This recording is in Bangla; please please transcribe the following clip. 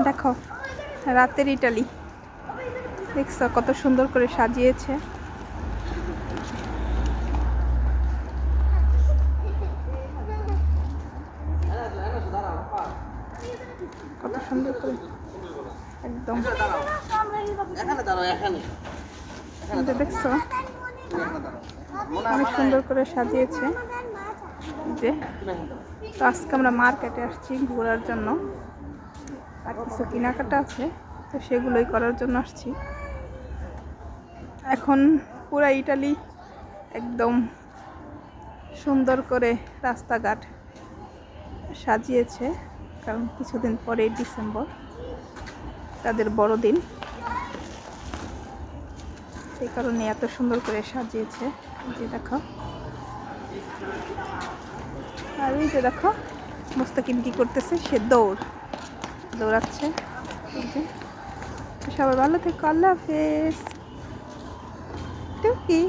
দেখো রাতের ইটালি, দেখছো কত সুন্দর করে সাজিয়েছে। কত সুন্দর করে একদম দেখছো, অনেক সুন্দর করে সাজিয়েছে। যে তো আজকে আমরা মার্কেটে আসছি ঘোরার জন্য, আর কিছু কেনাকাটা আছে, তো সেগুলোই করার জন্য আসছি। এখন পুরা ইটালি একদম সুন্দর করে রাস্তাঘাট সাজিয়েছে, কারণ কিছুদিন পরেই ডিসেম্বর, তাদের বড়দিন, সেই কারণে এত সুন্দর করে সাজিয়েছে। যে দেখো, আর ওই যে দেখো মুস্তাকিম কি করতেছে, সে দৌড়াচ্ছে। সবাই ভালো থেকো, আল্লাহ হাফেজ। টুকি।